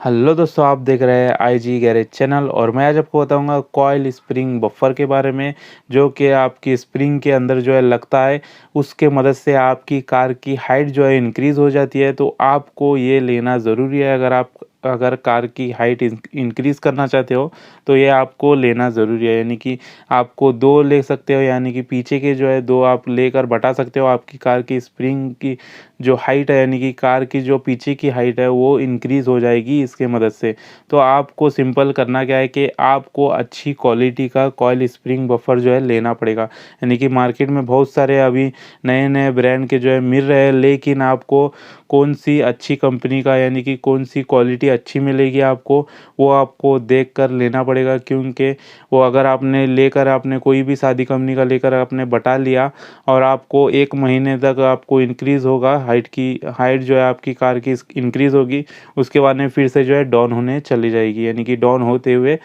Hello दोस्तों, आप देख रहे हैं आईजी गैरेज चैनल और मैं आज आपको बताऊंगा कॉइल स्प्रिंग बफर के बारे में, जो कि आपकी स्प्रिंग के अंदर जो है लगता है। उसके मदद से आपकी कार की हाइट जो है इंक्रीज़ हो जाती है। तो आपको ये लेना ज़रूरी है। अगर कार की हाइट इंक्रीज़ करना चाहते हो तो ये आपको लेना ज़रूरी है। यानी कि आपको 2 ले सकते हो, यानी कि पीछे के जो है 2 आप लेकर बटा सकते हो। आपकी कार की स्प्रिंग की जो हाइट है, यानी कि कार की जो पीछे की हाइट है वो इंक्रीज़ हो जाएगी इसके मदद से। तो आपको सिंपल करना क्या है कि आपको अच्छी क्वालिटी का कॉइल स्प्रिंग बफर जो है लेना पड़ेगा। यानी कि मार्केट में बहुत सारे अभी नए-नए ब्रांड के जो है मिल रहे हैं, लेकिन आपको कौन-सी अच्छी कंपनी का, यानी कि कौन-सी क्वालिटी अच्छी मिलेगी आपको, वो आपको देख कर लेना पड़ेगा। क्योंकि वो अगर आपने कोई भी शादी कंपनी का लेकर आपने बटा लिया और आपको 1 महीने तक आपको इंक्रीज़ होगा, हाइट जो है आपकी कार की इंक्रीज़ होगी। उसके बाद में फिर से जो है डाउन होने चली जाएगी, यानी कि डाउन होते हुए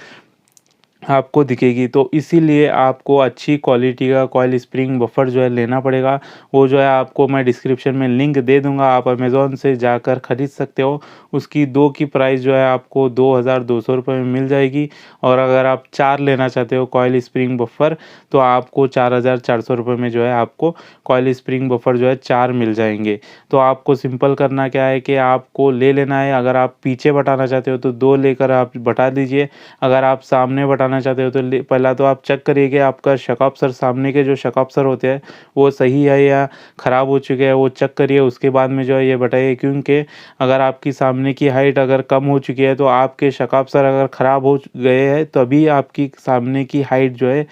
आपको दिखेगी। तो इसीलिए आपको अच्छी क्वालिटी का कॉइल स्प्रिंग बफर जो है लेना पड़ेगा। वो जो है आपको मैं डिस्क्रिप्शन में लिंक दे दूँगा, आप अमेज़न से जाकर खरीद सकते हो। उसकी 2 की प्राइस जो है आपको ₹2200 में मिल जाएगी। और अगर आप 4 लेना चाहते हो कॉइल स्प्रिंग बफर, तो आपको ₹4400 में जो है आपको कॉइल स्प्रिंग बफर जो है 4 मिल जाएँगे। तो आपको सिंपल करना क्या है कि आपको ले लेना है। अगर आप पीछे बटाना चाहते हो तो 2 लेकर आप बटा दीजिए। अगर आप सामने बटाना चाहते हो तो पहला तो आप चेक करिए कि आपका शॉक अब्ज़ॉर्बर, सामने के जो शॉक अब्ज़ॉर्बर होते हैं वो सही है या ख़राब हो चुके हैं, वो चेक करिए। उसके बाद में जो है ये बताइए। क्योंकि अगर आपकी सामने की हाइट अगर कम हो चुकी है तो आपके शॉक अब्ज़ॉर्बर अगर ख़राब हो गए हैं, तभी आपकी सामने की हाइट जो है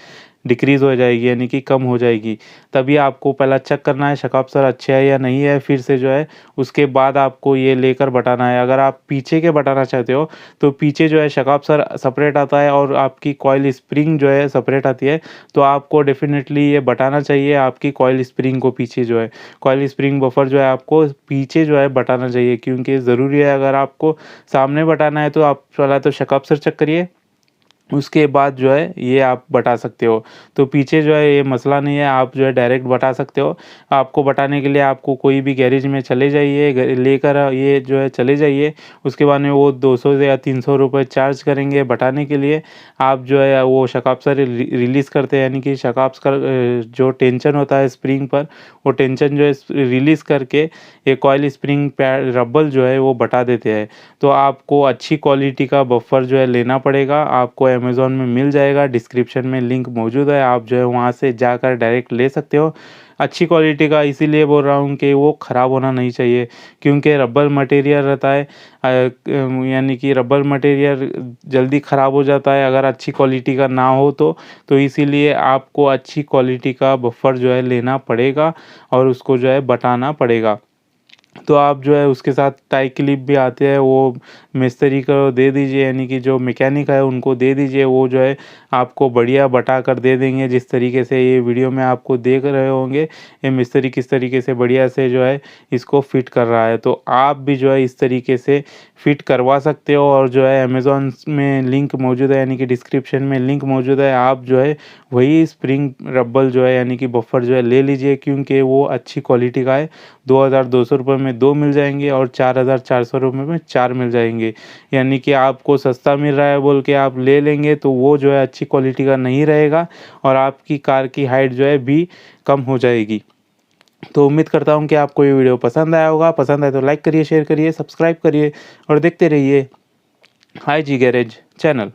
डिक्रीज़ हो जाएगी, यानी कि कम हो जाएगी। तभी आपको पहला चेक करना है शॉक अब्ज़ॉर्बर अच्छे है या नहीं है, फिर से जो है उसके बाद आपको ये लेकर बटाना है। अगर आप पीछे के बटाना चाहते हो तो पीछे जो है शॉक अब्ज़ॉर्बर सेपरेट आता है और आपकी कॉइल स्प्रिंग जो है सेपरेट आती है। तो आपको डेफ़िनेटली ये बटाना चाहिए आपकी कॉइल स्प्रिंग को। पीछे जो है कॉइल स्प्रिंग बफर जो है आपको पीछे जो है बटाना चाहिए, क्योंकि ज़रूरी है। अगर आपको सामने बटाना है तो आप पहला तो शॉक अब्ज़ॉर्बर चेक करिए, उसके बाद जो है ये आप बटा सकते हो। तो पीछे जो है ये मसला नहीं है, आप जो है डायरेक्ट बटा सकते हो। आपको बटाने के लिए आपको कोई भी गैरेज में चले जाइए, लेकर ये जो है चले जाइए। उसके बाद में वो 200 से या ₹300 चार्ज करेंगे बटाने के लिए। आप जो है वो शॉक अब्ज़ॉर्बर रिलीज़ करते हैं, यानी कि शॉक अब्ज़ॉर्बर जो टेंशन होता है स्प्रिंग पर, वो टेंशन जो है रिलीज़ करके ये कॉइल स्प्रिंग पैड रबर जो है वो बटा देते हैं। तो आपको अच्छी क्वालिटी का बफर जो है लेना पड़ेगा। आपको अमेज़न में मिल जाएगा, डिस्क्रिप्शन में लिंक मौजूद है, आप जो है वहाँ से जाकर डायरेक्ट ले सकते हो। अच्छी क्वालिटी का इसीलिए बोल रहा हूँ कि वो ख़राब होना नहीं चाहिए, क्योंकि रबर मटेरियल रहता है। यानी कि रबर मटेरियल जल्दी ख़राब हो जाता है अगर अच्छी क्वालिटी का ना हो तो इसीलिए आपको अच्छी क्वालिटी का बफर जो है लेना पड़ेगा और उसको जो है बटाना पड़ेगा। तो आप जो है उसके साथ टाई क्लिप भी आते हैं, वो मिस्त्री को दे दीजिए, यानी कि जो मैकेनिक है उनको दे दीजिए। वो जो है आपको बढ़िया बटा कर दे देंगे। जिस तरीके से ये वीडियो में आपको देख रहे होंगे, ये मिस्त्री किस तरीके से बढ़िया से जो है इसको फिट कर रहा है। तो आप भी जो है इस तरीके से फिट करवा सकते हो। और जो है अमेज़न में लिंक मौजूद है, यानी कि डिस्क्रिप्शन में लिंक मौजूद है। आप जो है वही स्प्रिंग रबर जो है, यानी कि बफर जो है ले लीजिए, क्योंकि वो अच्छी क्वालिटी का है। ₹2200 में 2 मिल जाएँगे और ₹4400 में 4 मिल जाएँगे। यानी कि आपको सस्ता मिल रहा है बोल के आप ले लेंगे तो वो जो है अच्छी क्वालिटी का नहीं रहेगा और आपकी कार की हाइट जो है भी कम हो जाएगी। तो उम्मीद करता हूँ कि आपको ये वीडियो पसंद आया होगा। पसंद आए तो लाइक करिए, शेयर करिए, सब्सक्राइब करिए और देखते रहिए आईजी गैरेज चैनल।